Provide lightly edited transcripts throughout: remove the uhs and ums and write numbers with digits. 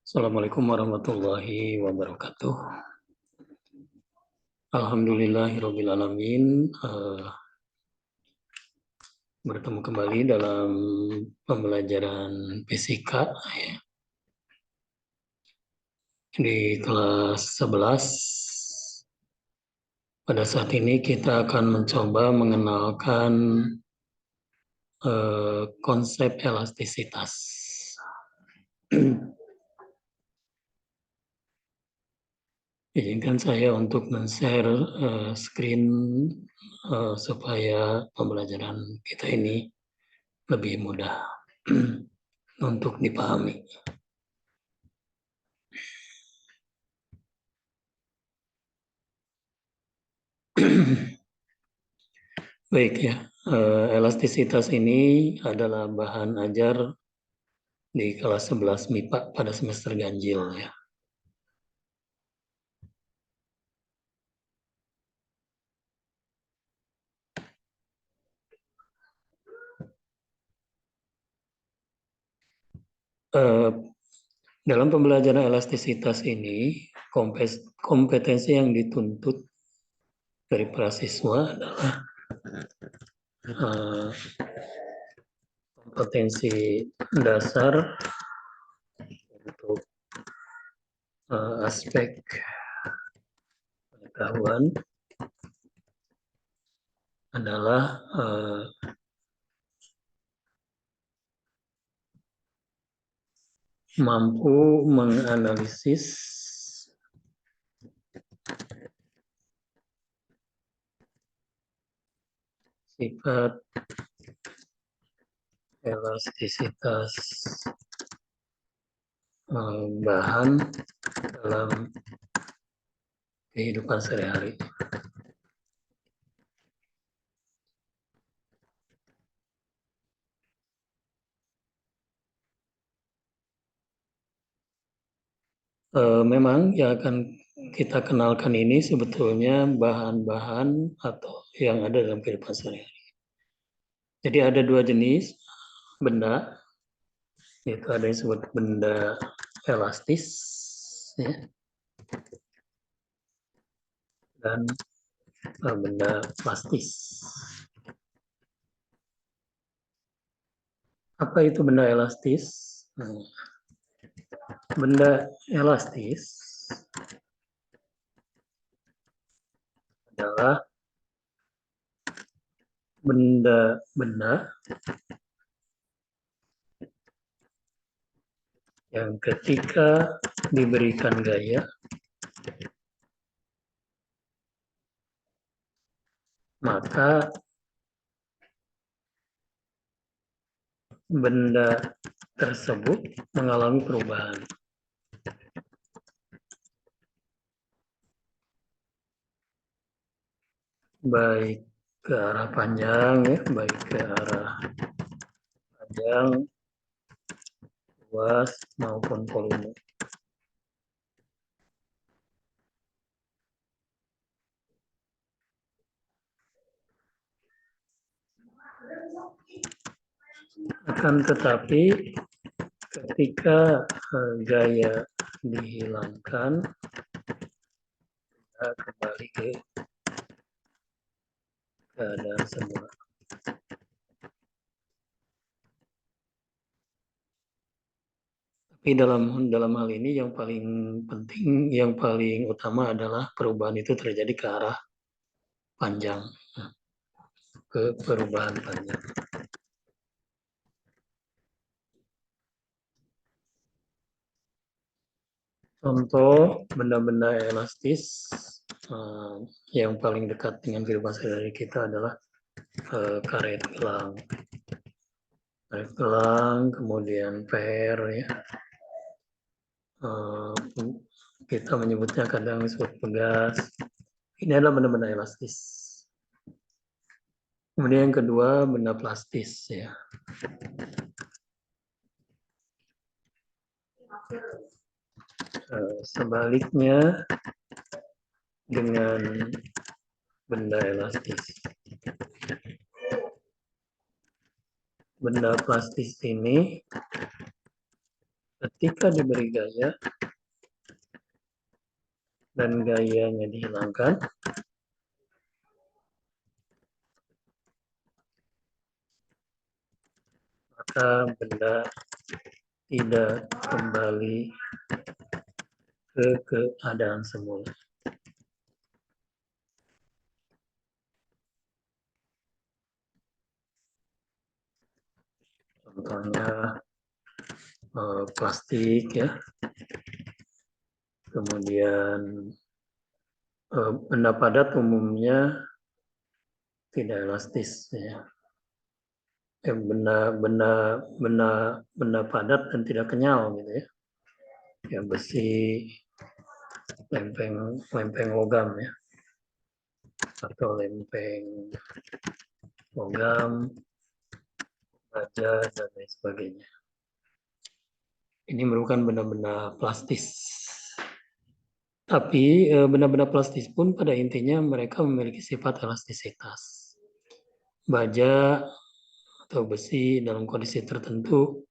Assalamualaikum warahmatullahi wabarakatuh. Alhamdulillahirabbil alamin. Bertemu kembali dalam pembelajaran fisika di kelas 11. Pada saat ini kita akan mencoba mengenalkan konsep elastisitas. Izinkan saya untuk men-share screen supaya pembelajaran kita ini lebih mudah untuk dipahami. Baik ya, elastisitas ini adalah bahan ajar di kelas 11 MIPA pada semester ganjil ya. Dalam pembelajaran elastisitas ini, kompetensi yang dituntut dari para siswa adalah kompetensi dasar untuk aspek pengetahuan adalah mampu menganalisis sifat elastisitas bahan dalam kehidupan sehari-hari. Memang yang akan kita kenalkan ini sebetulnya bahan-bahan atau yang ada dalam kehidupan sehari-hari. Jadi ada dua jenis benda, yaitu ada yang disebut benda elastis ya, dan benda plastis. Apa itu benda elastis? Benda elastis adalah benda-benda yang ketika diberikan gaya maka benda tersebut mengalami perubahan. Baik ke arah panjang ya, baik ke arah panjang, luas maupun volume. Akan tetapi ketika gaya dihilangkan, kita kembali ke keadaan semula. Tapi dalam hal ini yang paling penting, yang paling utama adalah perubahan itu terjadi ke arah panjang, ke perubahan panjang. Contoh benda-benda elastis yang paling dekat dengan kehidupan sehari-hari kita adalah karet gelang, kemudian per ya. Kita menyebutnya kadang disebut pegas. Ini adalah benda-benda elastis. Kemudian yang kedua benda plastis ya. Sebaliknya dengan benda elastis. benda plastis ini ketika diberi gaya dan gayanya dihilangkan, maka benda tidak kembali ke keadaan semula. Contohnya plastik ya, kemudian benda padat umumnya tidak elastis ya. Benda padat dan tidak kenyal gitu ya. Ya besi, lempeng logam ya, atau lempeng logam, baja dan lain sebagainya. Ini merupakan benda-benda plastis. Tapi benda-benda plastis pun pada intinya mereka memiliki sifat elastisitas. Baja atau besi dalam kondisi tertentu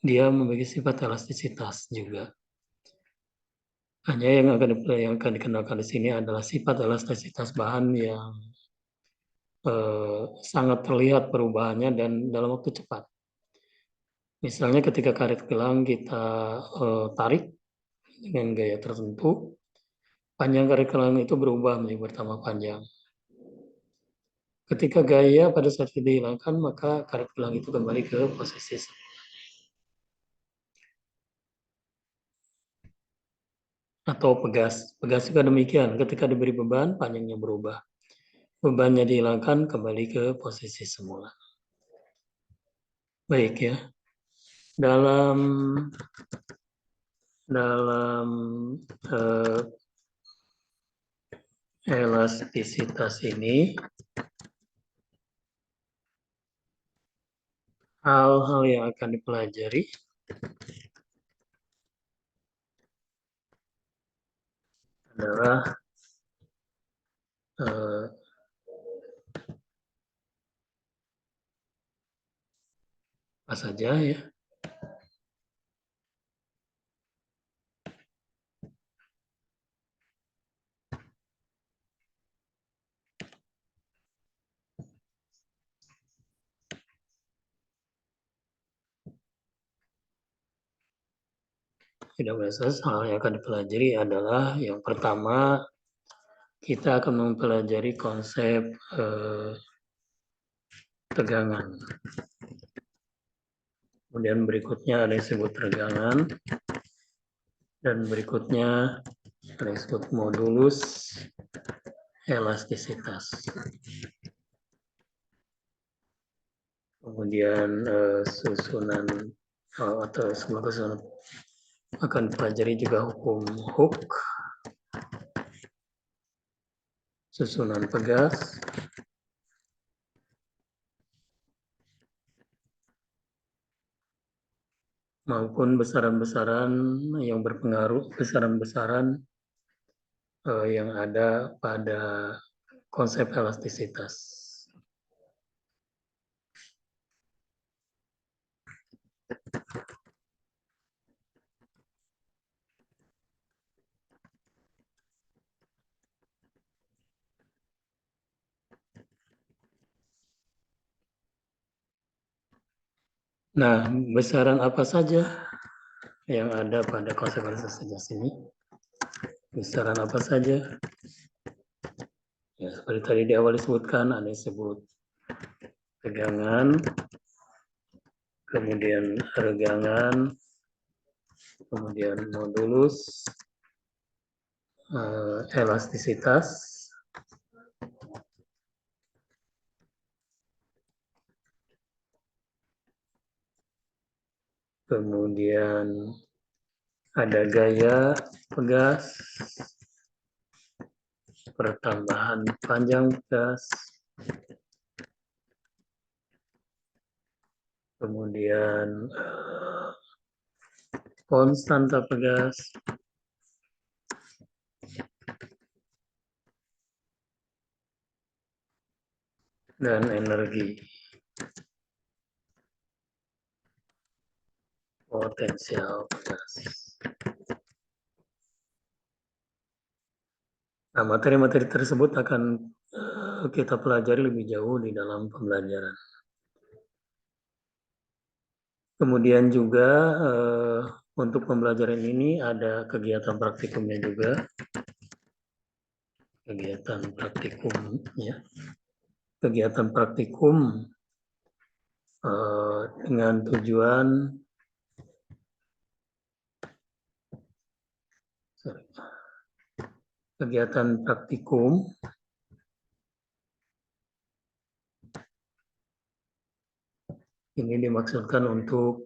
dia memiliki sifat elastisitas juga. Hanya yang akan dikenalkan di sini adalah sifat elastisitas bahan yang sangat terlihat perubahannya dan dalam waktu cepat. Misalnya ketika karet gelang kita tarik dengan gaya tertentu, panjang karet gelang itu berubah menjadi bertambah panjang. Ketika gaya pada saat itu dihilangkan, maka karet gelang itu kembali ke posisi semula. Atau pegas. Pegas juga demikian. Ketika diberi beban, panjangnya berubah. Bebannya dihilangkan, kembali ke posisi semula. Baik ya. Dalam elastisitas ini, hal-hal yang akan dipelajari adalah apa saja ya. Tidak biasa, hal yang akan dipelajari adalah yang pertama, kita akan mempelajari konsep tegangan. Kemudian berikutnya ada yang disebut tegangan. Dan berikutnya ada yang disebut modulus elastisitas. Kemudian susunan atau sebuah susunan akan pelajari juga hukum Hooke, susunan pegas, maupun besaran-besaran yang berpengaruh, besaran-besaran yang ada pada konsep elastisitas. Nah, besaran apa saja yang ada pada konsep elastisitas ini? Besaran apa saja? Ya, seperti tadi di awal disebutkan, ada yang disebut tegangan, kemudian regangan, kemudian modulus, elastisitas, kemudian ada gaya pegas, pertambahan panjang pegas, kemudian konstanta pegas, dan energi. potensial pegas. Nah, materi-materi tersebut akan kita pelajari lebih jauh di dalam pembelajaran. Kemudian juga untuk pembelajaran ini ada kegiatan praktikumnya juga. Kegiatan praktikum ya. Kegiatan praktikum dengan tujuan kegiatan praktikum ini dimaksudkan untuk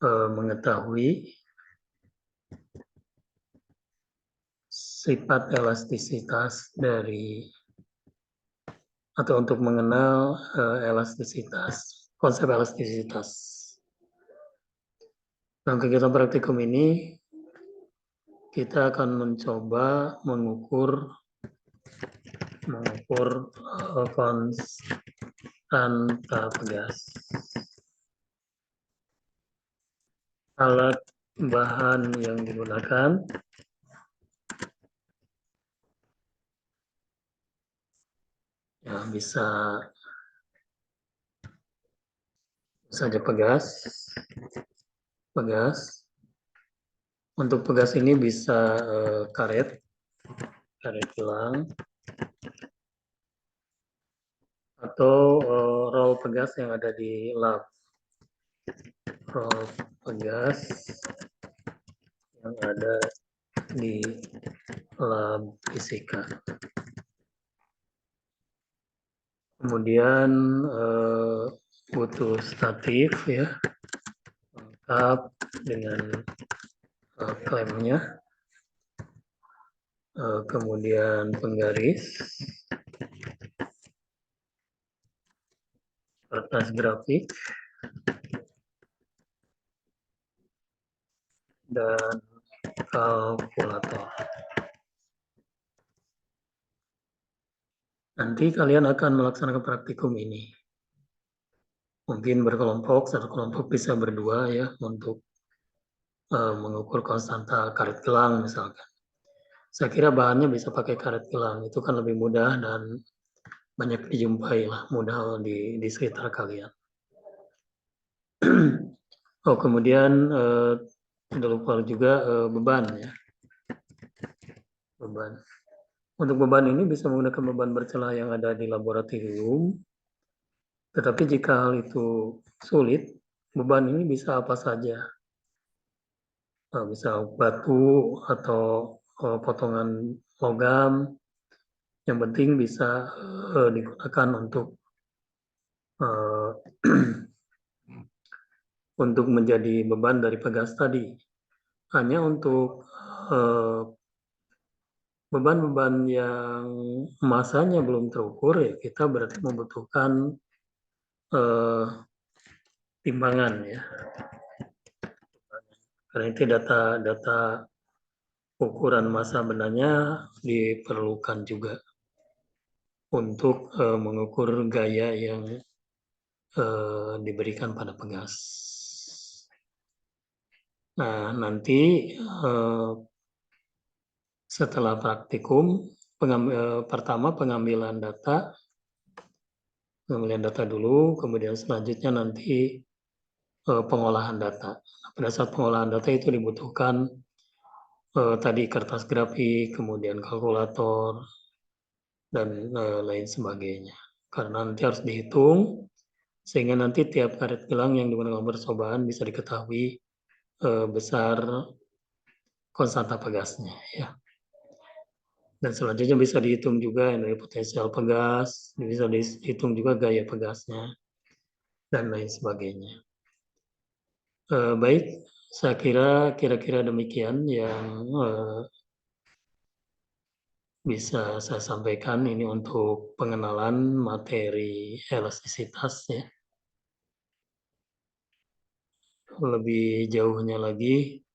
mengetahui sifat elastisitas dari atau untuk mengenal elastisitas, konsep elastisitas. Dalam kegiatan praktikum ini kita akan mencoba mengukur konstanta pegas. Alat bahan yang digunakan ya bisa saja pegas. Untuk pegas ini bisa karet kilang, atau roll pegas yang ada di lab. Roll pegas yang ada di lab fisika. Kemudian butuh statif ya, lengkap dengan klemnya. Kemudian penggaris, kertas grafik, dan kalkulator. Nanti kalian akan melaksanakan praktikum ini. Mungkin berkelompok, satu kelompok bisa berdua ya untuk mengukur konstanta karet gelang misalkan. Saya kira bahannya bisa pakai karet gelang, itu kan lebih mudah dan banyak dijumpai lah, mudah di sekitar kalian. Oh, kemudian tidak lupa juga beban ya. Beban. Untuk beban ini bisa menggunakan beban bercelah yang ada di laboratorium. Tetapi jika hal itu sulit, beban ini bisa apa saja. Bisa batu atau potongan logam. Yang penting bisa digunakan untuk untuk menjadi beban dari pegas tadi. Hanya untuk beban-beban yang masanya belum terukur ya kita berarti membutuhkan timbangan ya. Karena itu data ukuran massa bendanya diperlukan juga untuk mengukur gaya yang diberikan pada pegas. Nah, nanti setelah praktikum, pertama pengambilan data dulu, kemudian selanjutnya nanti pengolahan data. Pada saat pengolahan data itu dibutuhkan tadi kertas grafik, kemudian kalkulator, dan lain sebagainya. Karena nanti harus dihitung, sehingga nanti tiap karet gelang yang digunakan percobaan bisa diketahui besar konstanta pegasnya. Ya. Dan selanjutnya bisa dihitung juga dari potensial pegas, bisa dihitung juga gaya pegasnya, dan lain sebagainya. Baik, saya kira-kira demikian yang bisa saya sampaikan ini untuk pengenalan materi elastisitas ya. Lebih jauhnya lagi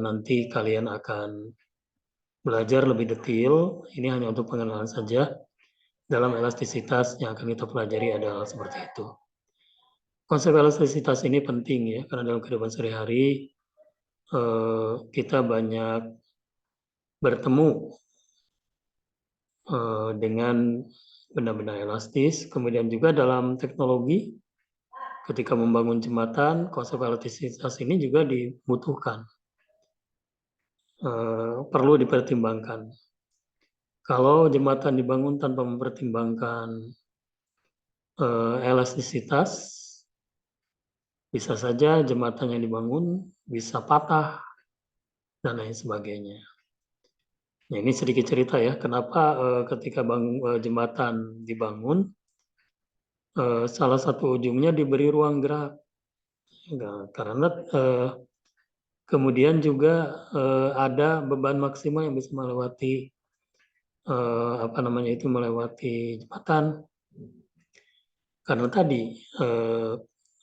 nanti kalian akan belajar lebih detail. Ini hanya untuk pengenalan saja. Dalam elastisitas yang akan kita pelajari adalah seperti itu. Konsep elastisitas ini penting ya, karena dalam kehidupan sehari-hari kita banyak bertemu dengan benda-benda elastis. Kemudian juga dalam teknologi, ketika membangun jembatan, konsep elastisitas ini juga dibutuhkan, perlu dipertimbangkan. Kalau jembatan dibangun tanpa mempertimbangkan elastisitas, bisa saja jembatan yang dibangun bisa patah dan lain sebagainya. Nah, ini sedikit cerita ya, kenapa ketika jembatan dibangun, salah satu ujungnya diberi ruang gerak. Nah, karena kemudian juga ada beban maksimal yang bisa melewati melewati jembatan. Karena tadi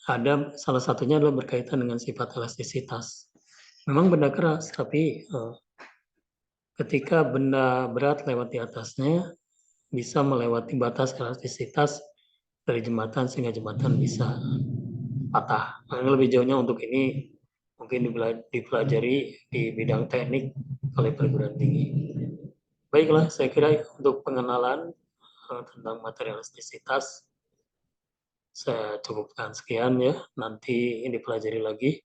ada salah satunya adalah berkaitan dengan sifat elastisitas. Memang benda keras, tapi ketika benda berat lewat di atasnya, bisa melewati batas elastisitas dari jembatan sehingga jembatan bisa patah. Nah, lebih jauhnya untuk ini mungkin dipelajari di bidang teknik oleh perguruan tinggi. Baiklah, saya kira untuk pengenalan tentang materi elastisitas saya cukupkan sekian ya. Nanti ini dipelajari lagi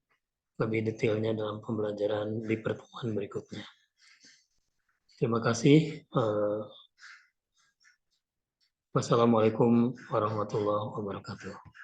lebih detailnya dalam pembelajaran di pertemuan berikutnya. Terima kasih. Wassalamualaikum warahmatullahi wabarakatuh.